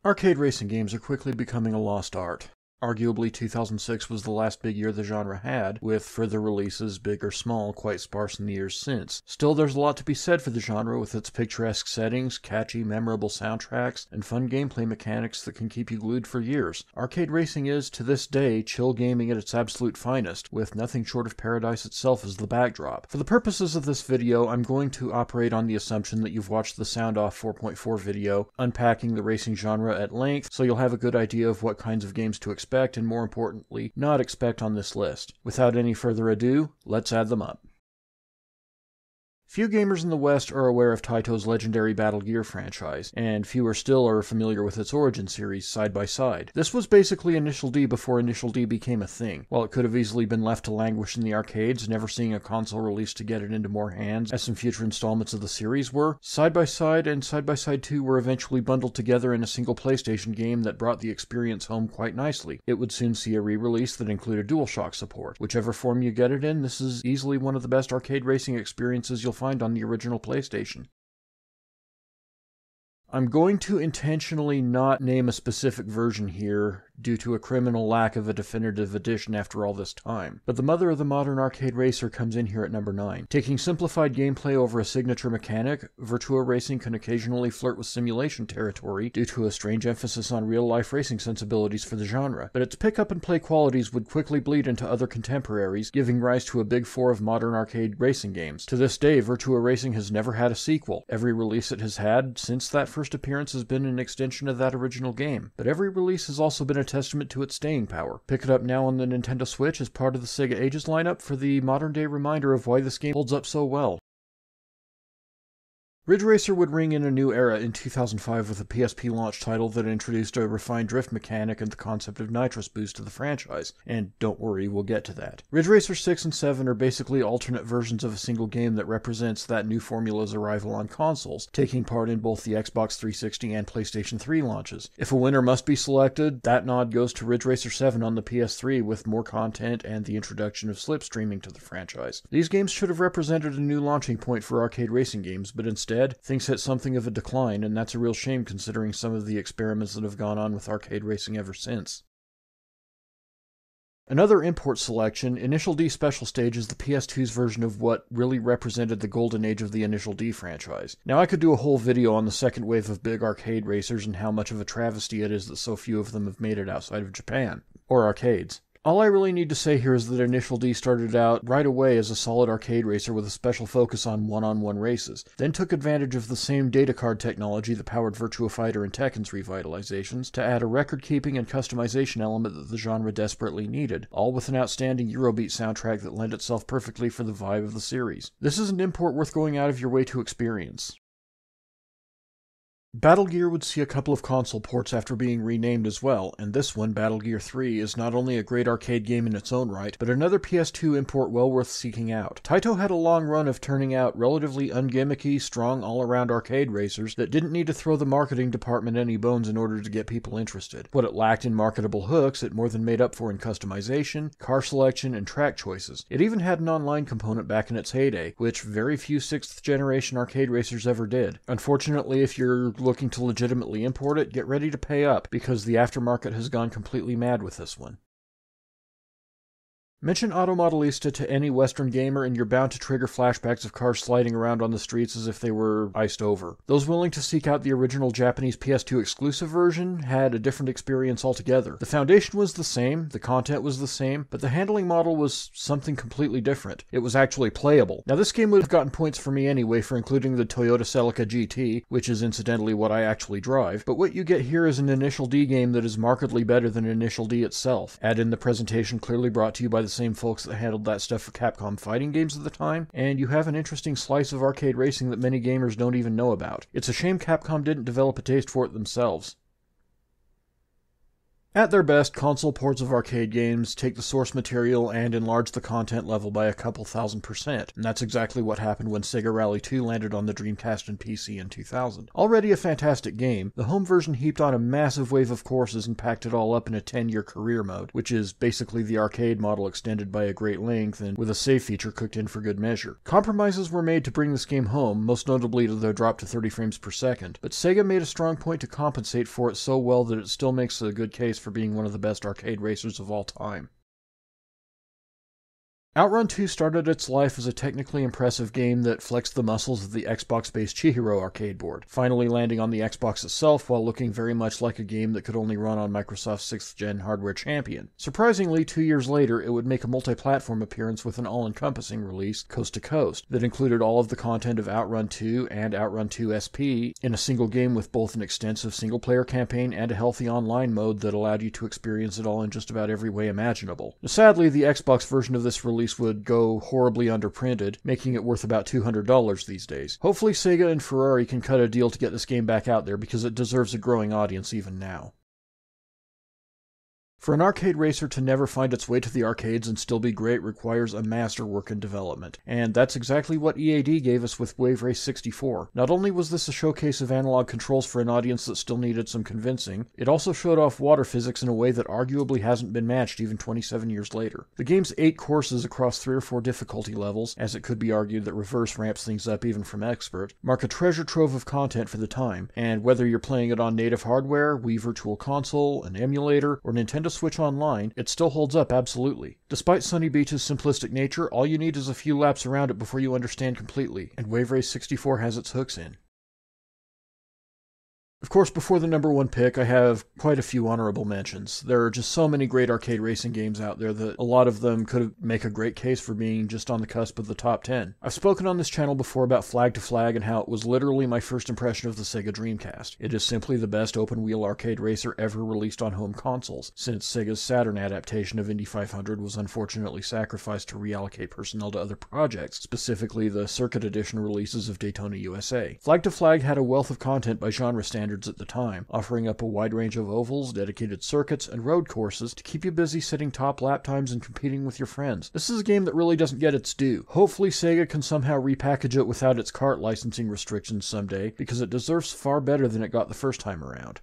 Arcade racing games are quickly becoming a lost art. Arguably, 2006 was the last big year the genre had, with further releases, big or small, quite sparse in the years since. Still, there's a lot to be said for the genre with its picturesque settings, catchy, memorable soundtracks, and fun gameplay mechanics that can keep you glued for years. Arcade racing is, to this day, chill gaming at its absolute finest, with nothing short of paradise itself as the backdrop. For the purposes of this video, I'm going to operate on the assumption that you've watched the Sound Off 4.4 video unpacking the racing genre at length, so you'll have a good idea of what kinds of games to expect and, more importantly, not expect on this list. Without any further ado, let's add them up. Few gamers in the West are aware of Taito's legendary Battle Gear franchise, and fewer still are familiar with its origin series, Side by Side. This was basically Initial D before Initial D became a thing. While it could have easily been left to languish in the arcades, never seeing a console release to get it into more hands, as some future installments of the series were, Side by Side and Side by Side 2 were eventually bundled together in a single PlayStation game that brought the experience home quite nicely. It would soon see a re-release that included DualShock support. Whichever form you get it in, this is easily one of the best arcade racing experiences you'll find on the original PlayStation. I'm going to intentionally not name a specific version here due to a criminal lack of a definitive edition after all this time, but the mother of the modern arcade racer comes in here at number 9. Taking simplified gameplay over a signature mechanic, Virtua Racing can occasionally flirt with simulation territory due to a strange emphasis on real-life racing sensibilities for the genre, but its pick-up-and-play qualities would quickly bleed into other contemporaries, giving rise to a big four of modern arcade racing games. To this day, Virtua Racing has never had a sequel. Every release it has had since that first appearance has been an extension of that original game, but every release has also been a testament to its staying power. Pick it up now on the Nintendo Switch as part of the Sega Ages lineup for the modern-day reminder of why this game holds up so well. Ridge Racer would ring in a new era in 2005 with a PSP launch title that introduced a refined drift mechanic and the concept of nitrous boost to the franchise, and don't worry, we'll get to that. Ridge Racer 6 and 7 are basically alternate versions of a single game that represents that new formula's arrival on consoles, taking part in both the Xbox 360 and PlayStation 3 launches. If a winner must be selected, that nod goes to Ridge Racer 7 on the PS3 with more content and the introduction of slipstreaming to the franchise. These games should have represented a new launching point for arcade racing games, but instead, things hit something of a decline, and that's a real shame considering some of the experiments that have gone on with arcade racing ever since. Another import selection, Initial D Special Stage, is the PS2's version of what really represented the golden age of the Initial D franchise. Now, I could do a whole video on the second wave of big arcade racers and how much of a travesty it is that so few of them have made it outside of Japan, or arcades. All I really need to say here is that Initial D started out right away as a solid arcade racer with a special focus on one-on-one races, then took advantage of the same data card technology that powered Virtua Fighter and Tekken's revitalizations to add a record-keeping and customization element that the genre desperately needed, all with an outstanding Eurobeat soundtrack that lent itself perfectly for the vibe of the series. This is an import worth going out of your way to experience. Battle Gear would see a couple of console ports after being renamed as well, and this one, Battle Gear 3, is not only a great arcade game in its own right, but another PS2 import well worth seeking out. Taito had a long run of turning out relatively ungimmicky, strong all-around arcade racers that didn't need to throw the marketing department any bones in order to get people interested. What it lacked in marketable hooks, it more than made up for in customization, car selection, and track choices. It even had an online component back in its heyday, which very few 6th generation arcade racers ever did. Unfortunately, if you're looking to legitimately import it, get ready to pay up, because the aftermarket has gone completely mad with this one. Mention Automodelista to any Western gamer and you're bound to trigger flashbacks of cars sliding around on the streets as if they were iced over. Those willing to seek out the original Japanese PS2 exclusive version had a different experience altogether. The foundation was the same, the content was the same, but the handling model was something completely different. It was actually playable. Now, this game would have gotten points for me anyway for including the Toyota Celica GT, which is incidentally what I actually drive, but what you get here is an Initial D game that is markedly better than Initial D itself. Add in the presentation clearly brought to you by the same folks that handled that stuff for Capcom fighting games at the time, and you have an interesting slice of arcade racing that many gamers don't even know about. It's a shame Capcom didn't develop a taste for it themselves. At their best, console ports of arcade games take the source material and enlarge the content level by a couple thousand%, and that's exactly what happened when Sega Rally 2 landed on the Dreamcast and PC in 2000. Already a fantastic game, the home version heaped on a massive wave of courses and packed it all up in a 10-year career mode, which is basically the arcade model extended by a great length and with a save feature cooked in for good measure. Compromises were made to bring this game home, most notably to the drop to 30 frames per second, but Sega made a strong point to compensate for it so well that it still makes a good case for being one of the best arcade racers of all time. Outrun 2 started its life as a technically impressive game that flexed the muscles of the Xbox-based Chihiro arcade board, finally landing on the Xbox itself while looking very much like a game that could only run on Microsoft's 6th-gen hardware champion. Surprisingly, 2 years later, it would make a multi-platform appearance with an all-encompassing release, Coast to Coast, that included all of the content of Outrun 2 and Outrun 2 SP in a single game with both an extensive single-player campaign and a healthy online mode that allowed you to experience it all in just about every way imaginable. Sadly, the Xbox version of this release would go horribly underprinted, making it worth about $200 these days. Hopefully Sega and Ferrari can cut a deal to get this game back out there because it deserves a growing audience even now. For an arcade racer to never find its way to the arcades and still be great requires a masterwork in development, and that's exactly what EAD gave us with Wave Race 64. Not only was this a showcase of analog controls for an audience that still needed some convincing, it also showed off water physics in a way that arguably hasn't been matched even 27 years later. The game's 8 courses across 3 or 4 difficulty levels, as it could be argued that reverse ramps things up even from expert, mark a treasure trove of content for the time, and whether you're playing it on native hardware, Wii Virtual Console, an emulator, or Nintendo Switch Online, it still holds up absolutely. Despite Sunny Beach's simplistic nature, all you need is a few laps around it before you understand completely, and Wave Race 64 has its hooks in. Of course, before the number 1 pick, I have quite a few honorable mentions. There are just so many great arcade racing games out there that a lot of them could make a great case for being just on the cusp of the top 10. I've spoken on this channel before about Flag to Flag and how it was literally my first impression of the Sega Dreamcast. It is simply the best open-wheel arcade racer ever released on home consoles, since Sega's Saturn adaptation of Indy 500 was unfortunately sacrificed to reallocate personnel to other projects, specifically the Circuit Edition releases of Daytona USA. Flag to Flag had a wealth of content by genre standards at the time, offering up a wide range of ovals, dedicated circuits, and road courses to keep you busy setting top lap times and competing with your friends. This is a game that really doesn't get its due. Hopefully Sega can somehow repackage it without its cart licensing restrictions someday, because it deserves far better than it got the first time around.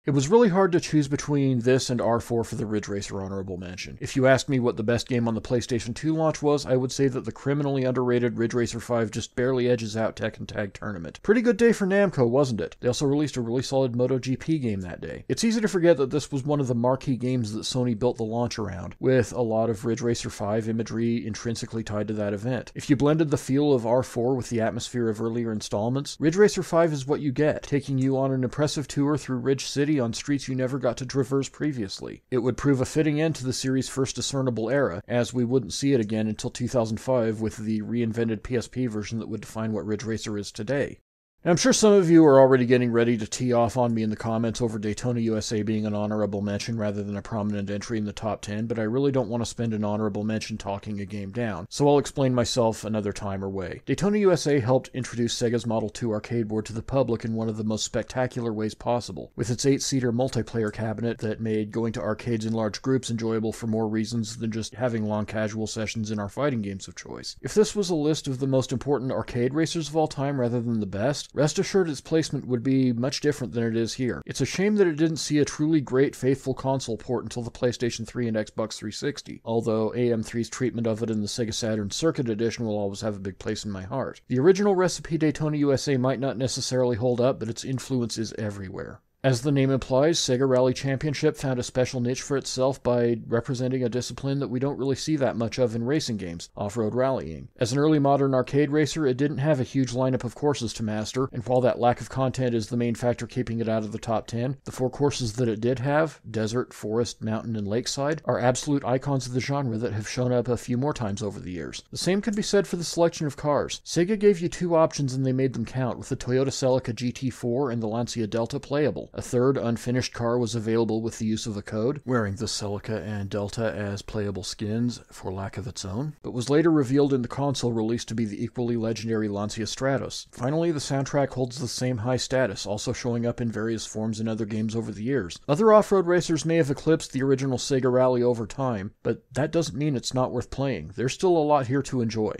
It was really hard to choose between this and R4 for the Ridge Racer honorable mention. If you asked me what the best game on the PlayStation 2 launch was, I would say that the criminally underrated Ridge Racer 5 just barely edges out Tekken Tag Tournament. Pretty good day for Namco, wasn't it? They also released a really solid MotoGP game that day. It's easy to forget that this was one of the marquee games that Sony built the launch around, with a lot of Ridge Racer 5 imagery intrinsically tied to that event. If you blended the feel of R4 with the atmosphere of earlier installments, Ridge Racer 5 is what you get, taking you on an impressive tour through Ridge City on streets you never got to traverse previously. It would prove a fitting end to the series' first discernible era, as we wouldn't see it again until 2005 with the reinvented PSP version that would define what Ridge Racer is today. I'm sure some of you are already getting ready to tee off on me in the comments over Daytona USA being an honorable mention rather than a prominent entry in the top 10, but I really don't want to spend an honorable mention talking a game down, so I'll explain myself another time or way. Daytona USA helped introduce Sega's Model 2 arcade board to the public in one of the most spectacular ways possible, with its 8-seater multiplayer cabinet that made going to arcades in large groups enjoyable for more reasons than just having long casual sessions in our fighting games of choice. If this was a list of the most important arcade racers of all time rather than the best, rest assured its placement would be much different than it is here. It's a shame that it didn't see a truly great faithful console port until the PlayStation 3 and Xbox 360, although AM3's treatment of it in the Sega Saturn Circuit Edition will always have a big place in my heart. The original recipe Daytona USA might not necessarily hold up, but its influence is everywhere. As the name implies, Sega Rally Championship found a special niche for itself by representing a discipline that we don't really see that much of in racing games, off-road rallying. As an early modern arcade racer, it didn't have a huge lineup of courses to master, and while that lack of content is the main factor keeping it out of the top 10, the 4 courses that it did have, desert, forest, mountain, and lakeside, are absolute icons of the genre that have shown up a few more times over the years. The same could be said for the selection of cars. Sega gave you 2 options and they made them count, with the Toyota Celica GT4 and the Lancia Delta playable. A third unfinished car was available with the use of a code, wearing the Celica and Delta as playable skins for lack of its own, but was later revealed in the console release to be the equally legendary Lancia Stratos. Finally, the soundtrack holds the same high status, also showing up in various forms in other games over the years. Other off-road racers may have eclipsed the original Sega Rally over time, but that doesn't mean it's not worth playing. There's still a lot here to enjoy.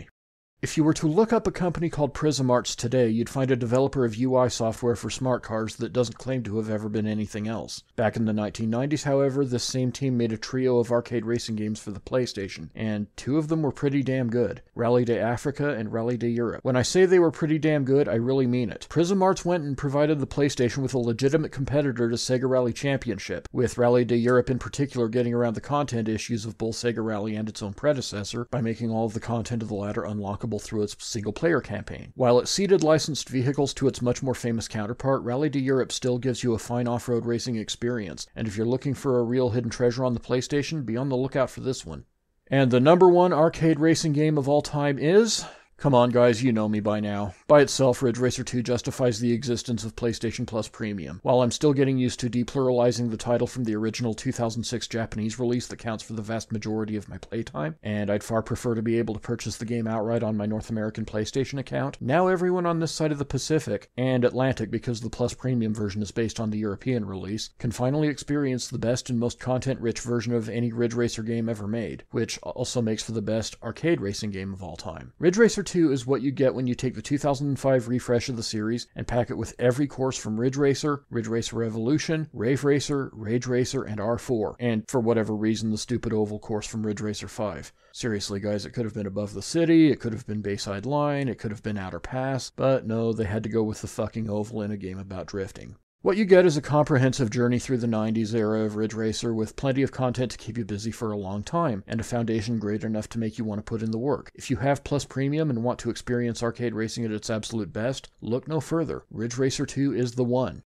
If you were to look up a company called Prism Arts today, you'd find a developer of UI software for smart cars that doesn't claim to have ever been anything else. Back in the 1990s, however, this same team made a trio of arcade racing games for the PlayStation, and two of them were pretty damn good: Rally de Africa and Rally de Europe. When I say they were pretty damn good, I really mean it. Prism Arts went and provided the PlayStation with a legitimate competitor to Sega Rally Championship, with Rally de Europe in particular getting around the content issues of both Sega Rally and its own predecessor by making all of the content of the latter unlockable through its single-player campaign. While it ceded licensed vehicles to its much more famous counterpart, Rally de Europe still gives you a fine off-road racing experience, and if you're looking for a real hidden treasure on the PlayStation, be on the lookout for this one. And the #1 arcade racing game of all time is... Come on, guys, you know me by now. By itself, Ridge Racer 2 justifies the existence of PlayStation Plus Premium. While I'm still getting used to depluralizing the title from the original 2006 Japanese release that counts for the vast majority of my playtime, and I'd far prefer to be able to purchase the game outright on my North American PlayStation account, now everyone on this side of the Pacific, and Atlantic because the Plus Premium version is based on the European release, can finally experience the best and most content-rich version of any Ridge Racer game ever made, which also makes for the best arcade racing game of all time. Ridge Racer 2 is what you get when you take the 2005 refresh of the series and pack it with every course from Ridge Racer Revolution, Rave Racer, Rage Racer, and R4, and for whatever reason the stupid oval course from Ridge Racer 5. Seriously guys, it could have been Above the City, it could have been Bayside Line, it could have been Outer Pass, but no, they had to go with the fucking oval in a game about drifting. What you get is a comprehensive journey through the 90s era of Ridge Racer with plenty of content to keep you busy for a long time, and a foundation great enough to make you want to put in the work. If you have Plus Premium and want to experience arcade racing at its absolute best, look no further. Ridge Racer 2 is the one.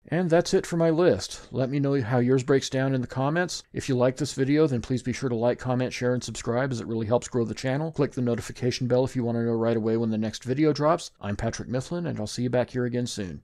And that's it for my list. Let me know how yours breaks down in the comments. If you like this video, then please be sure to like, comment, share, and subscribe as it really helps grow the channel. Click the notification bell if you want to know right away when the next video drops. I'm Patrick Mifflin, and I'll see you back here again soon.